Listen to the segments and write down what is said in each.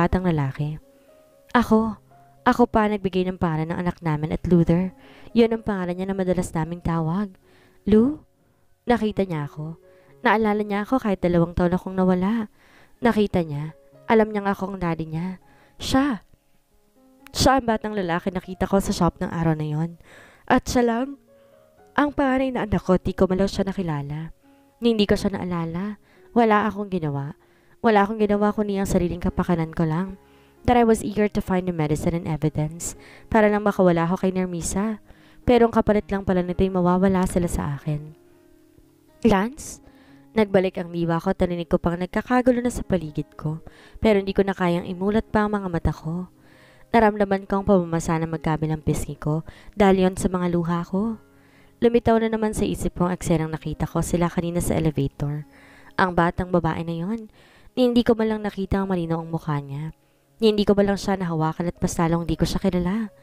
batang lalaki. Ako. Ako pa nagbigay ng pangalan ng anak namin at Luther. Yun ang pangalan niya na madalas naming tawag. Lou? Nakita niya ako. Naalala niya ako kahit 2 taon akong nawala. Nakita niya. Alam niya ako ang daddy niya. Siya. Siya ang batang lalaki nakita ko sa shop ng araw na yon. At siya lang. Ang panganay na anak ko, di ko malaw siya nakilala. Hindi ko siya naalala. Wala akong ginawa. Wala akong ginawa kundi ang sariling kapakanan ko lang. That I was eager to find the medicine and evidence para lang makawala ako kay Nermisa. Pero ang kapalit lang pala nito'y mawawala sila sa akin. Lance? Nagbalik ang diwa ko at narinig ko pang nagkakagulo na sa paligid ko. Pero hindi ko na kayang imulat pa ang mga mata ko. Naramdaman ko ang pamamasa na magkabilang pisngi ko dahil yon sa mga luha ko. Lumitaw na naman sa isip ko ang eksenang nakita ko sila kanina sa elevator. Ang batang babae na yon. Hindi ko malang nakita ang malinaw ang mukha niya. Hindi ko ba lang siya nahawakan at mas lalong di ko siya kilala.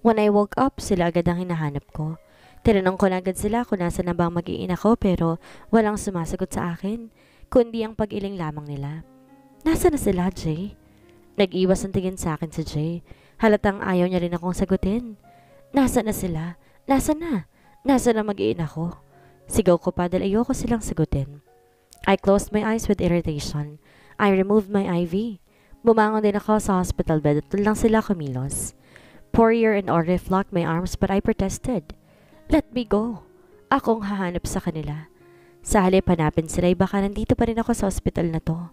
When I woke up, sila agad ang hinahanap ko. Tinanong ko na agad sila kung nasa na bang mag-iina ko pero walang sumasagot sa akin, kundi ang pag-iling lamang nila. Nasa na sila, Jay? Nag-iwas ang tingin sa akin si Jay. Halatang ayaw niya rin akong sagutin. Nasa na sila? Nasa na? Nasa na mag-iina ko? Sigaw ko pa dahil ayoko silang sagutin. I closed my eyes with irritation. I removed my IV. Bumangon din ako sa hospital bed at lang sila kumilos. Poirier and Orif locked my arms but I protested. Let me go. Akong hahanap sa kanila. Sa halip hanapin sila ay baka nandito pa rin ako sa hospital na to.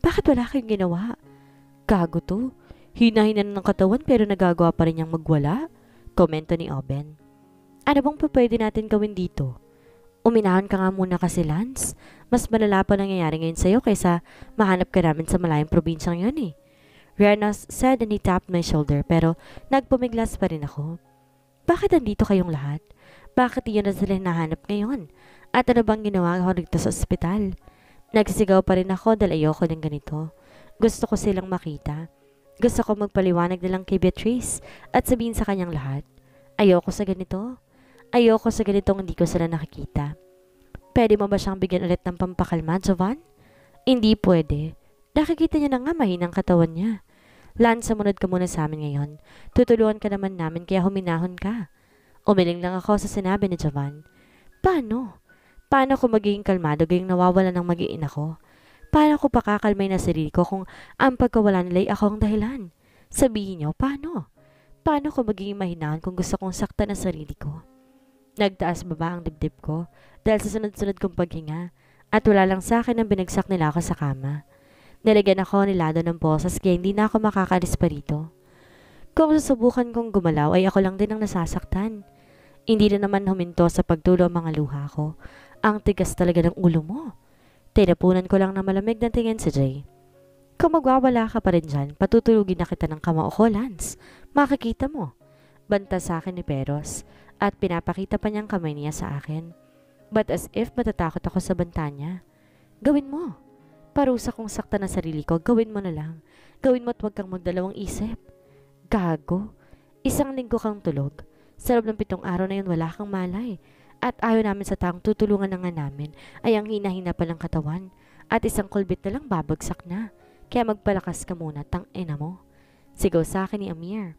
Bakit wala kayong ginawa? Gago to. Hina-hina ng katawan pero nagagawa pa rin niyang magwala? Komento ni Oben. Ano bang pwede natin gawin dito? Uminahon ka nga muna kasi, Lance. Mas malala pa nangyayari ngayon sa'yo kaysa mahanap ka namin sa malayang probinsyang yun eh. Renos said and he tapped my shoulder pero nagpumiglas pa rin ako. Bakit andito kayong lahat? Bakit iyon na sila hinahanap ngayon? At ano bang ginawa ko dito sa ospital? Nagsisigaw pa rin ako dahil ayoko ng ganito. Gusto ko silang makita. Gusto ko magpaliwanag na lang kay Beatrice at sabihin sa kanyang lahat. Ayoko sa ganito. Ayoko sa ganitong hindi ko sila nakikita. Pwede mo ba siyang bigyan ulit ng pampakalma, Jovan? Hindi pwede. Nakikita niya na nga mahinang katawan niya. Lance, sumunod ka muna sa amin ngayon. Tutulungan ka naman namin kaya huminahon ka. Umiling lang ako sa sinabi ni Jovan. Paano? Paano ko magiging kalmado gayong nawawala ng mag-iin ako? Paano ko pakakalmay na sarili ko kung ang pagkawala nila ay ako ang dahilan? Sabihin niyo, paano? Paano ko magiging mahinahon kung gusto kong saktan ang sarili ko? Nagtaas baba ang dibdib ko dahil sa sunod-sunod kong paghinga at wala lang sa akin ang binagsak nila ako sa kama. Nilagyan ako nilado ng boses kaya hindi na ako makakalis pa rito. Kung susubukan kong gumalaw ay ako lang din ang nasasaktan. Hindi na naman huminto sa pagtulo ang mga luha ko. Ang tigas talaga ng ulo mo. Tinapunan ko lang ng malamig na tingin si Jay. Kung magwawala ka pa rin dyan, patutulugin na kita ng kamao ko, Lance. Makikita mo. Banta sa akin ni Peros. At pinapakita pa niyang kamay niya sa akin. But as if matatakot ako sa banta niya. Gawin mo. Parusa kong sakta na sarili ko, gawin mo na lang. Gawin mo at huwag kang magdalawang isip. Gago. 1 linggo kang tulog. Sa loob ng 7 araw na yun wala kang malay. At ayaw namin sa taong tutulungan na nga namin ay ang hina-hina pa ng katawan. At isang kulbit na lang babagsak na. Kaya magpalakas ka muna, tang ina mo. Sigaw sa akin ni Amir.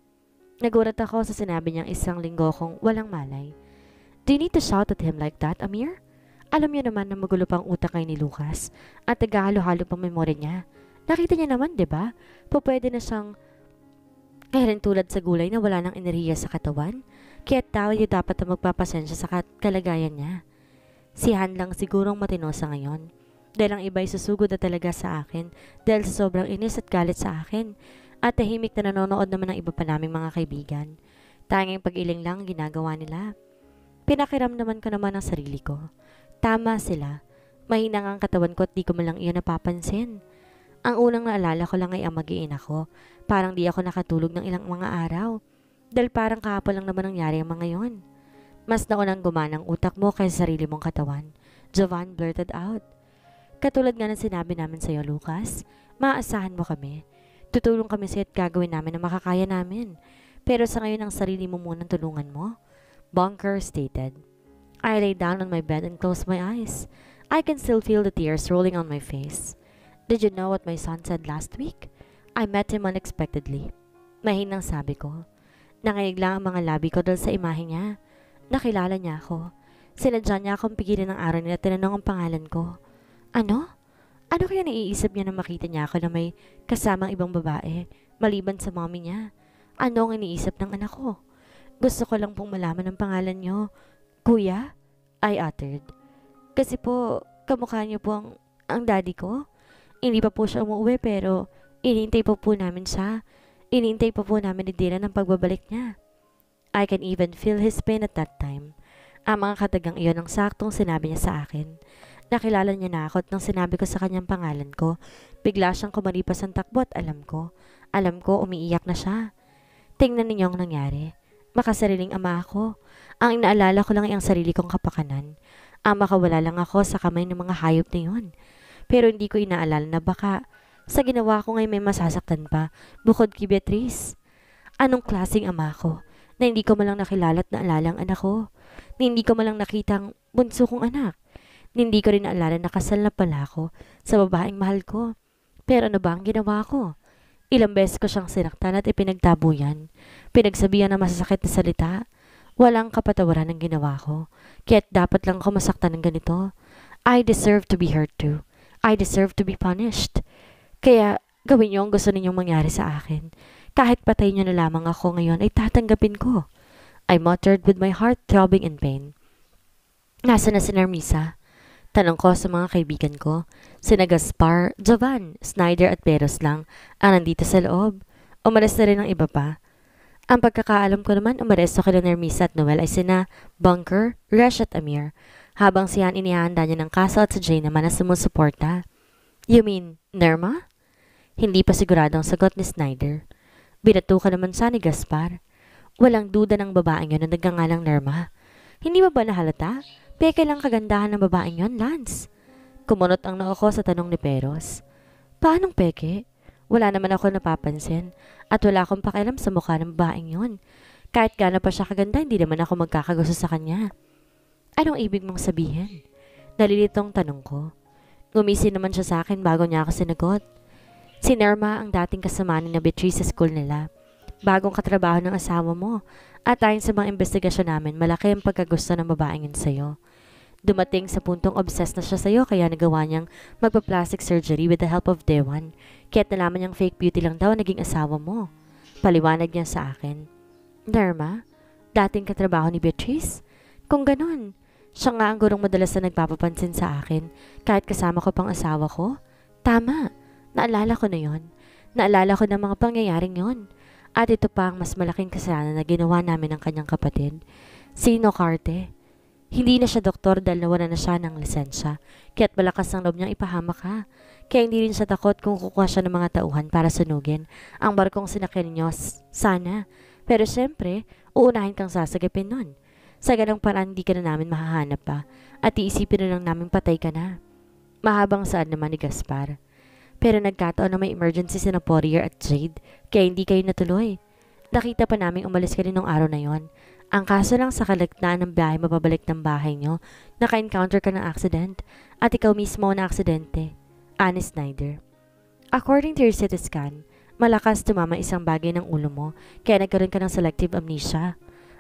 Nagulat ako sa sinabi niyang 1 linggo kong walang malay. Do you need to shout at him like that, Amir? Alam niyo naman na magulo pang utak ngayon ni Lucas at naghahalo-halo pang memorya niya. Nakita niya naman, 'di ba? Pwede na siyang rin tulad sa gulay na wala nang enerhiya sa katawan. Kaya tayo dapat na magpapasensya sa kalagayan niya. Si Han lang sigurong matino sa ngayon. Dahil ang iba'y susugod na talaga sa akin dahil sa sobrang inis at galit sa akin. At tahimik na nanonood naman ng iba pa naming mga kaibigan. Tanging pag-iling lang ginagawa nila. Pinakiramdaman ko naman ang sarili ko. Tama sila. Mahina nga ang katawan ko at di ko man lang iyon napapansin. Ang unang naalala ko lang ay ang mag-iin ako. Parang di ako nakatulog ng ilang mga araw. Dahil parang kahapon lang naman nangyari ang mga yon. Mas naunang gumana ang utak mo kaysa sarili mong katawan. Jovan blurted out. Katulad nga ng sinabi namin sa iyo, Lucas, maaasahan mo kami. Tutulong kami sa'yo at gagawin namin ang makakaya namin. Pero sa ngayon ang sarili mo munang tulungan mo. Bunker stated. I lay down on my bed and closed my eyes. I can still feel the tears rolling on my face. Did you know what my son said last week? I met him unexpectedly. Mahinang sabi ko. Nanginig lang ang mga labi ko dahil sa imahe niya. Nakilala niya ako. Sinadya niya akong pigilan ng araw nila tinanong ang pangalan ko. Ano? Ano kaya naiisip niya na makita niya ako na may kasamang ibang babae, maliban sa mommy niya? Ano ang iniisip ng anak ko? Gusto ko lang pong malaman ang pangalan niyo. Kuya? I uttered. Kasi po, kamukha niyo po ang daddy ko. Hindi pa po siya umuwi pero inintay po namin siya. Inintay pa po namin ni Dylan ang pagbabalik niya. I can even feel his pain at that time. Ang mga katagang iyon ang saktong sinabi niya sa akin. Nakilala niya na ako at nang sinabi ko sa kanyang pangalan ko, bigla siyang kumalipas ang takbo at alam ko umiiyak na siya. Tingnan ninyo ang nangyari. Makasariling ama ako. Ang inaalala ko lang ay ang sarili kong kapakanan. Ang makawala lang ako sa kamay ng mga hayop na yun. Pero hindi ko inaalala na baka sa ginawa ko ngayon may masasaktan pa bukod kay Beatrice. Anong klaseng ama ko na hindi ko malang nakilala at naalala ang anak ko? Na hindi ko malang nakita ang bunso kong anak? Hindi ko rin naalala na kasal na pala ako sa babaeng mahal ko. Pero ano ba ang ginawa ko? Ilang beses ko siyang sinaktan at ipinagtabo yan. Pinagsabihan na masasakit na salita. Walang kapatawaran ang ginawa ko. Kaya't dapat lang ako masaktan ng ganito. I deserve to be hurt too. I deserve to be punished. Kaya gawin niyo ang gusto ninyong mangyari sa akin. Kahit patay niyo na lamang ako ngayon ay tatanggapin ko. I muttered with my heart throbbing in pain. Nasa na si Narmisa? Tanong ko sa mga kaibigan ko. Sina Gaspar, Jovan, Snyder at Peros lang ang nandito sa loob. Umalis na rin ang iba pa. Ang pagkakaalam ko naman, umaresto kila Nermisa at Noel ay sina Bunker, Resh at Amir. Habang siyan inihanda niya ng kaso at sa Jane naman na sumusuporta. You mean, Nerma? Hindi pa sigurado ang sagot ni Snyder. Binatukan naman siya ni Gaspar. Walang duda ng babaeng yun na nagngangalang Nerma. Hindi ba nahalata? Peke lang kagandahan ng babaeng yon, Lance. Kumunot ang noo ko sa tanong ni Peros. Paanong peke? Wala naman ako napapansin at wala akong pakialam sa mukha ng babaeng yon. Kahit gaano pa siya kaganda, hindi naman ako magkakagusto sa kanya. Anong ibig mong sabihin? Nalilitong tanong ko. Ngumisi naman siya sa akin bago niya ako sinagot. Si Nerma ang dating kasama ni Beatrice sa school nila. Bagong katrabaho ng asawa mo. At ayon sa mga investigasyon namin, malaki ang pagkagusto ng babaeng yun sa'yo. Dumating sa puntong obsessed na siya sa'yo kaya nagawa niyang magpa-plastic surgery with the help of Dewan. Kaya't nalaman niyang fake beauty lang daw naging asawa mo. Paliwanag niya sa akin. Nerma, dating katrabaho ni Beatrice? Kung ganon, siya nga ang gurong madalas na nagpapapansin sa akin kahit kasama ko pang asawa ko? Tama, naalala ko na yon. Naalala ko ng mga pangyayaring yon. At ito pa ang mas malaking kasalanan na ginawa namin ng kanyang kapatid. Si Nocarte. Hindi na siya doktor dahil nawala na siya ng lisensya. Kaya't malakas ang loob niyang ipahamak ka. Kaya hindi rin siya takot kung kukuha siya ng mga tauhan para sunugin ang barkong sinakyan niyo. Sana. Pero siyempre, uunahin kang sasagapin nun. Sa ganang paraan hindi ka na namin mahahanap pa at iisipin na lang namin patay ka na. Mahabang saan naman ni Gaspar. Pero nagkataon na may emergency si Poirier at Jade, kaya hindi kayo natuloy. Nakita pa namin umalis ka rin nung araw na yon. Ang kaso lang sa kalagitnaan ng biyahe mapabalik ng bahay nyo, naka-encounter ka ng accident at ikaw mismo na aksidente. Ani Snyder. According to your CT scan, malakas tumama isang bagay ng ulo mo, kaya nagkaroon ka ng selective amnesia.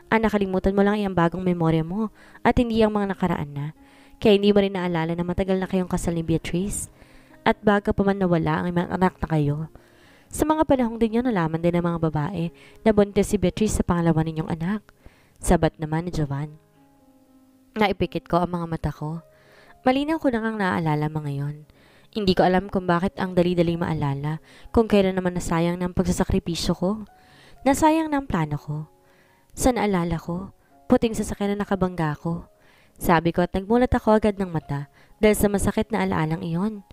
Ang nakalimutan mo lang ay ang bagong memorya mo at hindi ang mga nakaraan na. Kaya hindi mo rin naalala na matagal na kayong kasal ni Beatrice. At baga pa man nawala ang mga anak na kayo. Sa mga panahong din yun, nalaman din ng mga babae na buntis si Beatrice sa pangalawa ninyong anak. Sabat naman ni Jovan. Naipikit ko ang mga mata ko. Malinaw ko na ngang naaalala mga yon. Hindi ko alam kung bakit ang dali-daling maalala kung kailan naman nasayang ng pagsasakripisyo ko. Nasayang ng plano ko. Sa naalala ko, puting sasakyan na nakabangga ko. Sabi ko at nagmulat ako agad ng mata dahil sa masakit na alaalang iyon.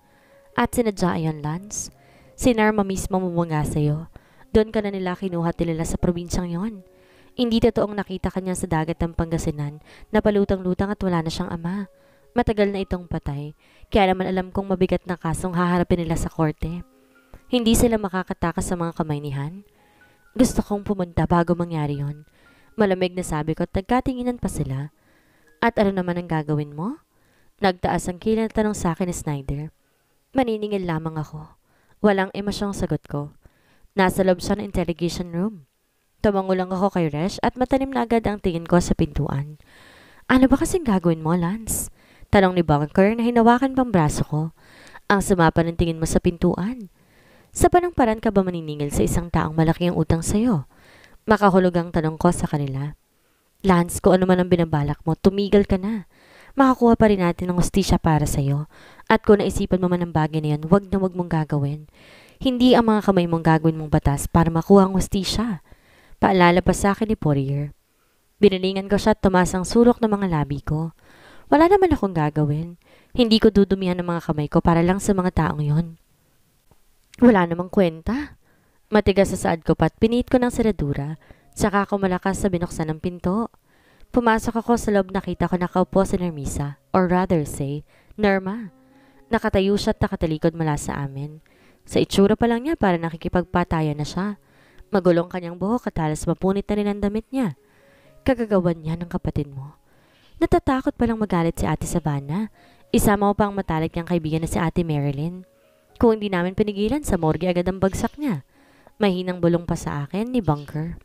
At sinadya ayon, Lance. Si Narma mismo mumungga sa'yo. Doon ka na nila kinuha nila sa probinsyang yon. Hindi totoong nakita kanya sa dagat ng Pangasinan na palutang-lutang at wala na siyang ama. Matagal na itong patay, kaya naman alam kong mabigat na kasong haharapin nila sa korte. Hindi sila makakatakas sa mga kamay ni Han. Gusto kong pumunta bago mangyari yon. Malamig na sabi ko at nagkatinginan pa sila. At ano naman ang gagawin mo? Nagtaas ang kilay na tanong sa akin ni Snyder. Maniningil lamang ako. Walang emosyong sagot ko. Nasa loob siya ng interrogation room. Tumango lang ako kay Resh at matanim na agad ang tingin ko sa pintuan. Ano ba kasing gagawin mo, Lance? Tanong ni Bunker na hinawakan pang braso ko. Ang sumapa ng tingin mo sa pintuan. Sa panang-paran ka ba maniningil sa isang taong malaki ang utang sa'yo? Makahulog ang tanong ko sa kanila. Lance, kung ano man ang binabalak mo, tumigil ka na. Makakuha pa rin natin ng hustisya para sa'yo. At kung naisipan mo man ang bagay na yan, wag na wag mong gagawin. Hindi ang mga kamay mong gagawin mong batas para makuha ang hustisya. Paalala pa sa akin ni Poirier. Binilingan ko siya at tumasang sulok ng mga labi ko. Wala naman akong gagawin. Hindi ko dudumihan ng mga kamay ko para lang sa mga taong yon. Wala namang kwenta. Matigas sa saad ko pat pinihit ko ng seradura, saka ako malakas sa binuksan ng pinto. Pumasok ako sa loob, nakita ko nakaupo si Nermisa, or rather say, Nerma. Nakatayo siya at nakatalikod mula sa amin. Sa itsura pa lang niya para nakikipagpatayan na siya. Magulong kanyang buhok at halos mapunit na rin ang damit niya. Kagagawan niya ng kapatid mo. Natatakot palang magalit si Ate Savannah. Isama mo pa ang matalik niyang kaibigan na si Ate Marilyn. Kung hindi namin pinigilan, sa morgue agad ang bagsak niya. Mahinang bulong pa sa akin ni Bunker.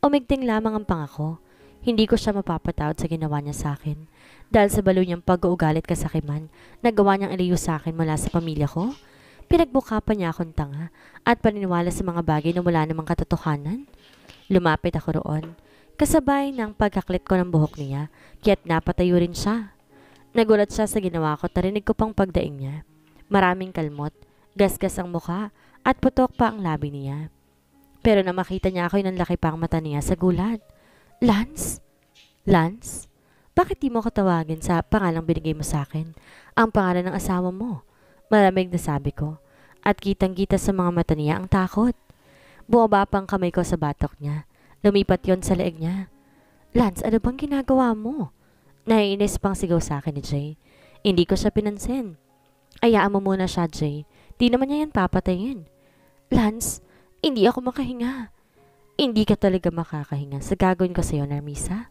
Umigting lamang ang pangako. Hindi ko siya mapapatawad sa ginawa niya sa akin. Dahil sa balo niyang pag-uugalit kasakiman, nagawa niyang ilayo sa akin mula sa pamilya ko. Pinagbuka pa niya akong tanga at paniniwala sa mga bagay na wala namang katotohanan. Lumapit ako roon, kasabay ng pagkaklit ko ng buhok niya, kaya't napatayo rin siya. Nagulat siya sa ginawa ko at narinig ko pang pagdaing niya. Maraming kalmot, gasgas ang mukha at putok pa ang labi niya. Pero na makita niya ako, inanlaki pa ang mata niya sa gulat. Lance? Lance? Bakit di mo ko tawagin sa pangalang binigay mo sa akin? Ang pangalan ng asawa mo. Malamig na sabi ko. At kitang-kita sa mga mata niya ang takot. Bumaba pa ang kamay ko sa batok niya. Lumipat yon sa leeg niya. Lance, ano bang ginagawa mo? Naiinis pang sigaw sa akin ni Jay. Hindi ko siya pinansin. Ayaan mo muna siya, Jay. Di naman niya yan papatayin. Lance, hindi ako makahinga. Hindi ka talaga makakahinga sa gagawin ko sa'yo, Narmisa.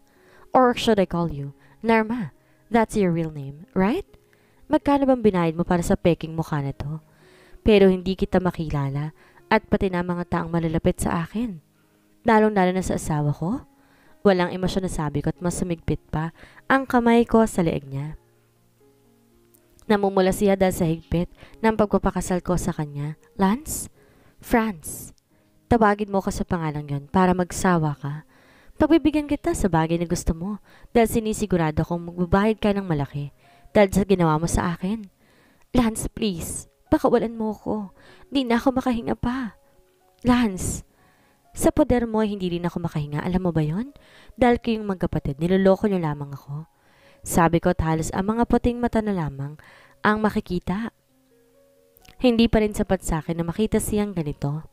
Or should I call you Narma? That's your real name, right? Magkano bang binayad mo para sa peking mukha na to? Pero hindi kita makilala at pati na mga taong malalapit sa akin. Lalong-lalo na sa asawa ko. Walang emosyon na sabi ko at mas sumigpit pa ang kamay ko sa leeg niya. Namumula siya dahil sa higpit ng pagpapakasal ko sa kanya. Lance? Franz. Tawagin mo ko sa pangalang yon para magsawa ka. Pagbibigyan kita sa bagay na gusto mo dahil sinisigurado kong magbabayad ka ng malaki dahil sa ginawa mo sa akin. Lance, please. Pakawalan mo ko. Di na ako makahinga pa. Lance. Sa poder mo, hindi rin ako makahinga. Alam mo ba yon? Dahil kayong magkapatid, niloloko niyo lamang ako. Sabi ko at halos ang mga puting mata na lamang ang makikita. Hindi pa rin sapat sa akin na makita siyang ganito.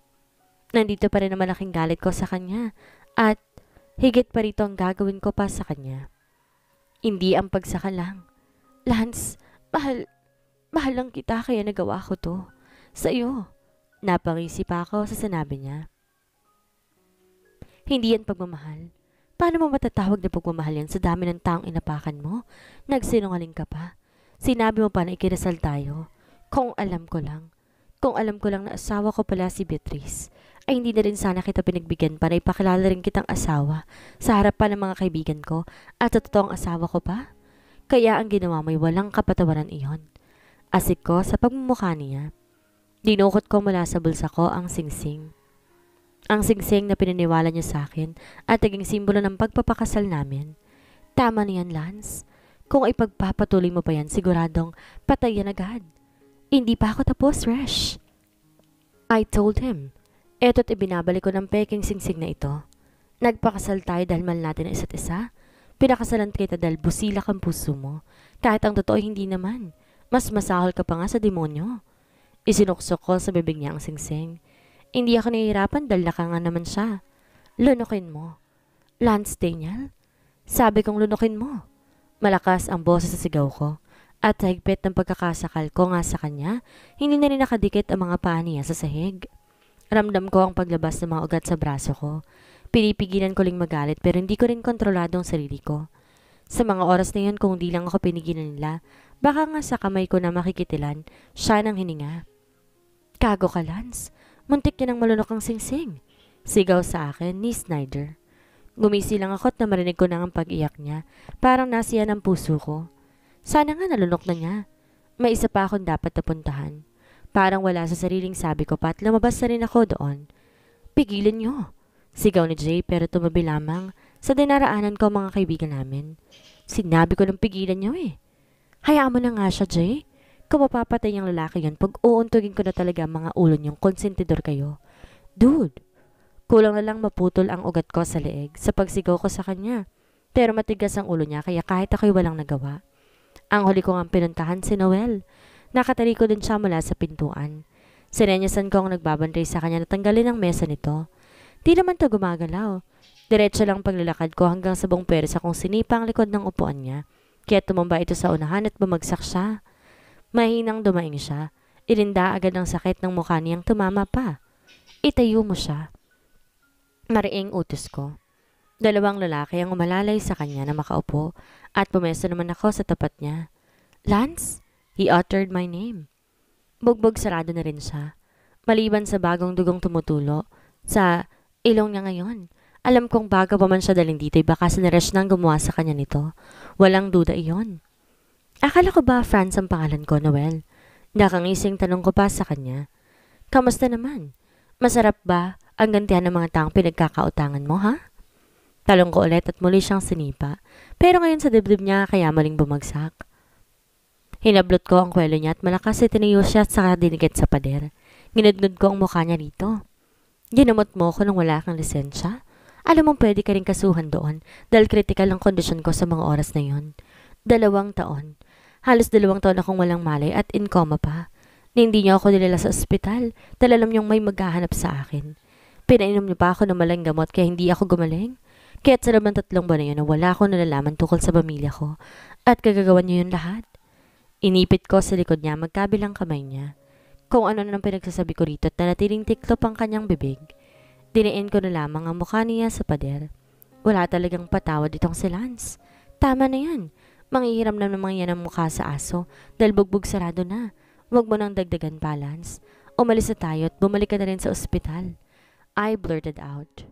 Nandito pa rin ang malaking galit ko sa kanya at higit pa rito ang gagawin ko pa sa kanya. Hindi ang pagsaka lang. Lance, mahal lang kita kaya nagawa ko to. Sa iyo. Napangisi pa ako sa sinabi niya. Hindi yan pagmamahal. Paano mo matatawag na pagmamahal yan sa dami ng taong inapakan mo? Nagsinungaling ka pa. Sinabi mo pa na ikinasal tayo. Kung alam ko lang na asawa ko pala si Beatrice, ay hindi na rin sana kita pinagbigyan para ipakilala rin kitang asawa sa harapan ng mga kaibigan ko at sa totoong asawa ko pa. Kaya ang ginawa mo'y walang kapatawaran iyon. Asik ko sa pagmumukha niya. Dinukot ko mula sa bulsa ko ang singsing. Ang singsing na pinaniwala niya sa akin at naging simbolo ng pagpapakasal namin. Tama na yan, Lance. Kung ipagpapatuloy mo pa yan, siguradong patay yan agad. Hindi pa ako tapos, Resh. I told him. Eto't ibinabalik ko ng peking singsing na ito. Nagpakasal tayo dahil mahal natin ang isa't isa. Pinakasalan kita dahil busilak ang puso mo. Kahit ang totoo hindi naman. Mas masahol ka pa nga sa demonyo. Isinuksok ko sa bibig niya ang singsing. Hindi ako nahihirapan dahil nakanga naman siya. Lunukin mo. Lance Daniel? Sabi kong lunukin mo. Malakas ang boses sa sigaw ko. At higpit ng pagkakasakal ko nga sa kanya, hindi na rin nakadikit ang mga paa niya sa sahig. Ramdam ko ang paglabas ng mga ugat sa braso ko. Pinipigilan ko ring magalit pero hindi ko rin kontrolado ang sarili ko. Sa mga oras na yun, kung di lang ako pinigilan nila, baka nga sa kamay ko na makikitilan, siya nang hininga. Kago ka, Lance. Muntik niya ng malunok ang singsing. Sigaw sa akin ni Snyder. Gumisi lang ako at namarinig ko na ang pag-iyak niya. Parang nasiyan ang puso ko. Sana nga nalunok na niya. May isa pa akong dapat napuntahan. Parang wala sa sariling sabi ko pa at lumabas na rin ako doon. Pigilan niyo! Sigaw ni Jay pero tumabi lamang sa dinaraanan ko mga kaibigan namin. Sinabi ko ng pigilan niyo eh. Hayaan mo na nga siya, Jay. Kung mapapatay yung lalaki yun, pag uuntugin ko na talaga ang mga ulo niyong konsentidor kayo. Dude! Kulang na lang maputol ang ugat ko sa leeg sa pagsigaw ko sa kanya. Pero matigas ang ulo niya kaya kahit ako'y walang nagawa. Ang huli ko ang pinuntahan si Noel. Nakatari ko din siya mula sa pintuan. Sinenyasan ko ang nagbabantay sa kanya na tanggalin ang mesa nito. Di naman to gumagalaw. Diretso lang paglalakad ko hanggang sa buong pwersa kong sinipa ang likod ng upuan niya. Kaya tumamba ito sa unahan at bumagsak siya. Mahinang dumaing siya. Irinda agad ang sakit ng mukha niyang tumama pa. Itayo mo siya. Mariing utos ko. Dalawang lalaki ang umalalay sa kanya na makaupo at pumesto naman ako sa tapat niya. Lance? He uttered my name. Bugbog sarado na rin siya. Maliban sa bagong dugong tumutulo sa ilong niya ngayon. Alam kong bago pa man siya daling dito baka sinaresh nang gumawa sa kanya nito. Walang duda iyon. Akala ko ba Franz ang pangalan ko, Noel? Nakangising tanong ko pa sa kanya. Kamusta naman? Masarap ba ang gantihan ng mga taong pinagkakautangan mo, ha? Talong ko ulit at muli siyang sinipa. Pero ngayon sa dibdib niya kaya maling bumagsak. Hinablot ko ang kwelo niya at malakas itinayo siya at saka dinigit sa pader. Ginudnud ko ang mukha niya rito. Ginamot mo ko nung wala kang lisensya? Alam mong pwede ka rin kasuhan doon dahil kritikal ang kondisyon ko sa mga oras na yun. 2 taon. Halos 2 taon akong walang malay at in coma pa. Hindi niyo ako nilala sa ospital dahil alam niyong may maghahanap sa akin. Pinainom niyo pa ako ng malang gamot kaya hindi ako gumaling. Kaya't sa naman 3 buwan na yun na wala akong nalalaman tungkol sa pamilya ko at kagagawan niyo yun lahat. Inipit ko sa likod niya magkabilang kamay niya. Kung ano nang pinagsasabi ko rito at nanatiling tiklop ang kanyang bibig. Diniin ko na lamang ang mukha niya sa pader. Wala talagang patawad itong si Lance. Tama na yan. Manghihiram na naman yan ang mukha sa aso dahil bugbog sarado na. Huwag mo nang dagdagan pa, Lance. Umalis na tayo at bumalik ka na rin sa ospital. I blurted out.